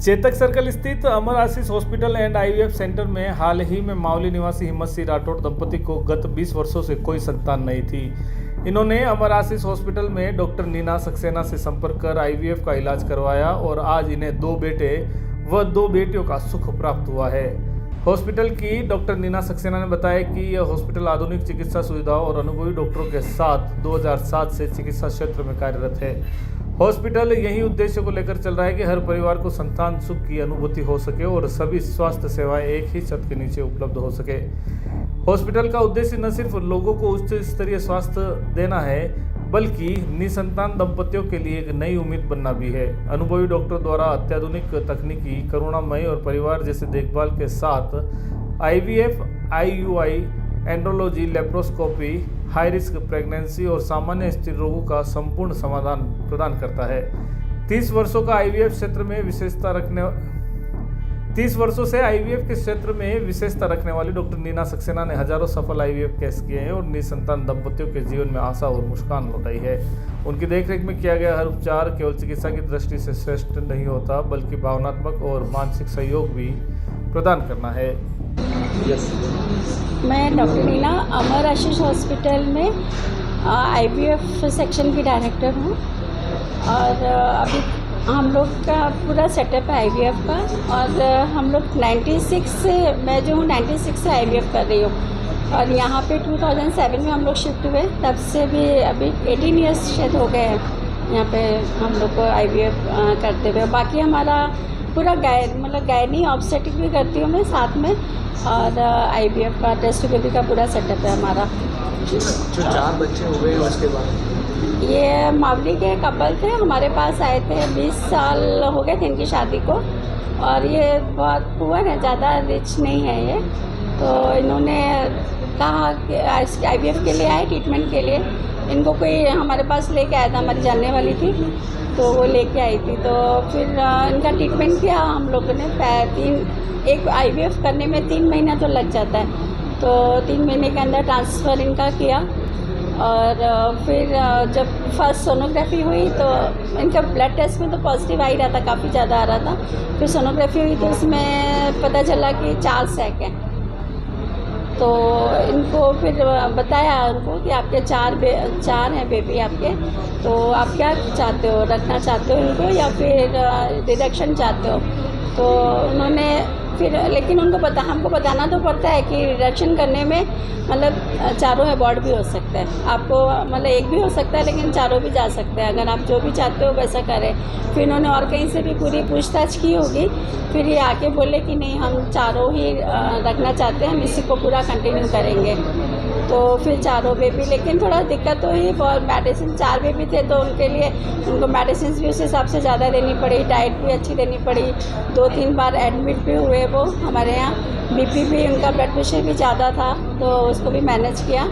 Chetak circle स्थित अमर आशीष hospital and IVF centre में हाल ही में मावली निवासी हिम्मत सिंह राठौड़ दंपति को गत 20 वर्षों से कोई संतान नहीं थी। इन्होंने अमर आशीष हॉस्पिटल में डॉक्टर नीना सक्सेना से संपर्क कर आईवीएफ का इलाज करवाया और आज इन्हें 2 बेटे व 2 बेटियों का सुख प्राप्त हुआ है। हॉस्पिटल की डॉक्टर नीना सक्सेना ने बताया कि यह हॉस्पिटल आधुनिक चिकित्सा सुविधाओं और अनुभवी डॉक्टरों के साथ 2007 से चिकित्सा क्षेत्र में कार्यरत है। हॉस्पिटल यही उद्देश्य को लेकर चल रहा है कि हर परिवार को संतान सुख की अनुभूति हो सके और सभी स्वास्थ्य सेवाएं एक ही छत के नीचे उपलब्ध हो सके। हॉस्पिटल का उद्देश्य न सिर्फ लोगों को उच्च स्तरीय स्वास्थ्य देना है, बल्कि निसंतान दंपतियों के लिए एक नई उम्मीद बनना भी है। अनुभवी डॉक्टर द्वारा अत्याधुनिक तकनीकी, करुणामयी और परिवार जैसे देखभाल के साथ IVF, IUI, andrology, laparoscopy, high risk pregnancy और सामान्य स्त्री रोगों का संपूर्ण समाधान प्रदान करता है। 30 वर्षों से आईवीएफ के क्षेत्र में विशेषता रखने वाली डॉक्टर नीना सक्सेना ने हजारों सफल आईवीएफ केस किए हैं और निसंतान दंपतियों के जीवन में आशा और मुस्कान लौटाई है। उनकी देखरेख में किया गया हर उपचार केवल चिकित्सा की दृष्टि से श्रेष्ठ नहीं होता, बल्कि भावनात्मक और मानसिक सहयोग भी प्रदान करना है। मैं डॉक्टर नीना अमर आशीष हॉस्पिटल में आईवीएफ सेक्शन की डायरेक्टर हूँ और अभी हम लोग का पूरा सेटअप है आईवीएफ का और हम लोग 96 से मैं जो हूँ 96 से आईवीएफ कर रही हूँ और यहाँ पे 2007 में हम लोग शिफ्ट हुए, तब से भी अभी 18 ईयर्स शायद हो गए हैं यहाँ पे हम लोग को आईवीएफ करते हुए। बाकी हमारा पूरा गायनी ऑब्स्टेटिक भी करती हूँ मैं साथ में और आईवीएफ का टेस्ट बेबी का पूरा सेटअप है हमारा। जो 4 बच्चे हुए हैं उसके बाद ये मावली के कपल थे, हमारे पास आए थे, 20 साल हो गए थे इनकी शादी को और ये बहुत पुअर है, ज़्यादा रिच नहीं है ये। तो इन्होंने कहा कि आईवीएफ के लिए आए ट्रीटमेंट के लिए। इनको कोई हमारे पास लेके आया था, हमारी जानने वाली थी तो वो लेके आई थी। तो फिर इनका ट्रीटमेंट किया हम लोगों ने। एक आईवीएफ करने में 3 महीना तो लग जाता है, तो 3 महीने के अंदर ट्रांसफ़र इनका किया और फिर जब फर्स्ट सोनोग्राफी हुई तो इनका ब्लड टेस्ट में तो पॉजिटिव आ ही रहा था, काफ़ी ज़्यादा आ रहा था। फिर सोनोग्राफी हुई तो उसमें पता चला कि 4 सैक हैं। तो इनको फिर बताया उनको कि आपके 4 हैं बेबी आपके, तो आप क्या चाहते हो, रखना चाहते हो इनको या फिर रिडक्शन चाहते हो। तो उन्होंने फिर लेकिन हमको बताना तो पड़ता है कि रिडक्शन करने में मतलब 4 अबॉर्ड भी हो सकता है, आपको मतलब 1 भी हो सकता है लेकिन 4 भी जा सकते हैं, अगर आप जो भी चाहते हो वैसा करें। फिर उन्होंने और कहीं से भी पूरी पूछताछ की होगी, फिर ये आके बोले कि नहीं हम 4 ही रखना चाहते हैं, हम इसी को पूरा कंटिन्यू करेंगे। तो फिर 4 बेबी, लेकिन थोड़ा दिक्कत तो हुई, और मेडिसिन 4 बेबी थे तो उनके लिए उनको मेडिसिन भी उस हिसाब से ज़्यादा देनी पड़ी, डाइट भी अच्छी देनी पड़ी। 2-3 बार एडमिट भी हुए वो हमारे यहाँ। बीपी भी उनका, ब्लड प्रेशर भी ज़्यादा था तो उसको भी मैनेज किया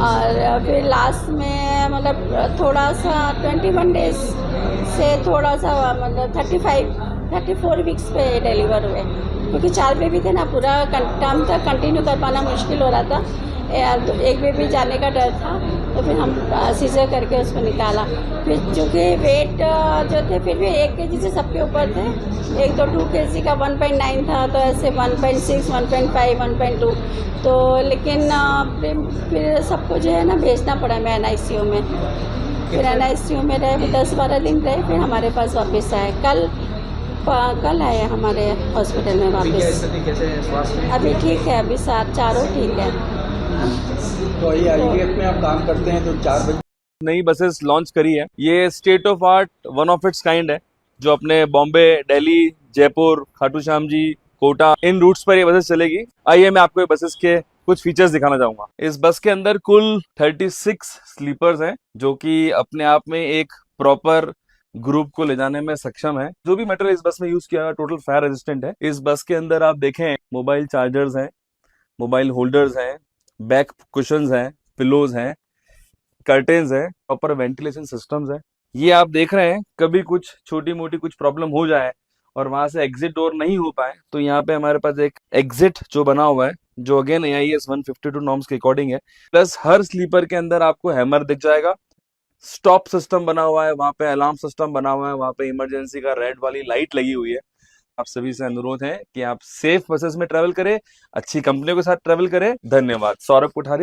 और फिर लास्ट में मतलब थोड़ा सा 21 डेज से थोड़ा सा मतलब 34 वीक्स पे डिलीवर हुए, क्योंकि 4 बेबी थे ना, पूरा टर्म तक कंटिन्यू कर पाना मुश्किल हो रहा था। एक बेबी जाने का डर था तो फिर हम सीजर करके उसको निकाला। फिर चूँकि वेट जो थे फिर भी 1 kg से सबके ऊपर थे, एक तो 2 kg का 1.9 था, तो ऐसे 1.6, 1.5, 1.2। तो लेकिन फिर सबको जो है ना भेजना पड़ा मैं एनआईसीयू में। फिर एनआईसीयू में रहे 10-12 दिन रहे, फिर हमारे पास वापस आए। कल आए हमारे हॉस्पिटल में वापस। अभी ठीक है, अभी 4 ठीक है। तो ये आईवीएफ में आप काम करते हैं तो 4 बजे नई बसेस लॉन्च करी है। ये state of art, one of its kind है, जो अपने बॉम्बे, दिल्ली, जयपुर, खाटू श्याम जी, कोटा, इन रूट्स पर ये बसेस चलेगी। आइए मैं आपको ये बसेस के कुछ फीचर्स दिखाना चाहूंगा। इस बस के अंदर कुल 36 स्लीपर्स हैं, जो कि अपने आप में एक प्रॉपर ग्रुप को ले जाने में सक्षम है। जो भी मटेरियल इस बस में यूज किया टोटल फायर रेजिस्टेंट है। इस बस के अंदर आप देखें मोबाइल चार्जर्स हैं, मोबाइल होल्डर्स हैं, बैक कुशंस हैं, पिलोज हैं, कर्टेन्स हैं, प्रॉपर वेंटिलेशन सिस्टम्स हैं। ये आप देख रहे हैं, कभी कुछ छोटी मोटी कुछ प्रॉब्लम हो जाए और वहां से एग्जिट डोर नहीं हो पाए तो यहाँ पे हमारे पास एक एग्जिट जो बना हुआ है, जो अगेन AIS 152 नॉर्म्स के अकॉर्डिंग है। प्लस हर स्लीपर के अंदर आपको हैमर दिख जाएगा, स्टॉप सिस्टम बना हुआ है, वहां पे अलार्म सिस्टम बना हुआ है, वहां पे इमरजेंसी का रेड वाली लाइट लगी हुई है। आप सभी से अनुरोध है कि आप सेफ बसेस में ट्रेवल करें, अच्छी कंपनियों के साथ ट्रेवल करें। धन्यवाद। सौरभ कोठारी।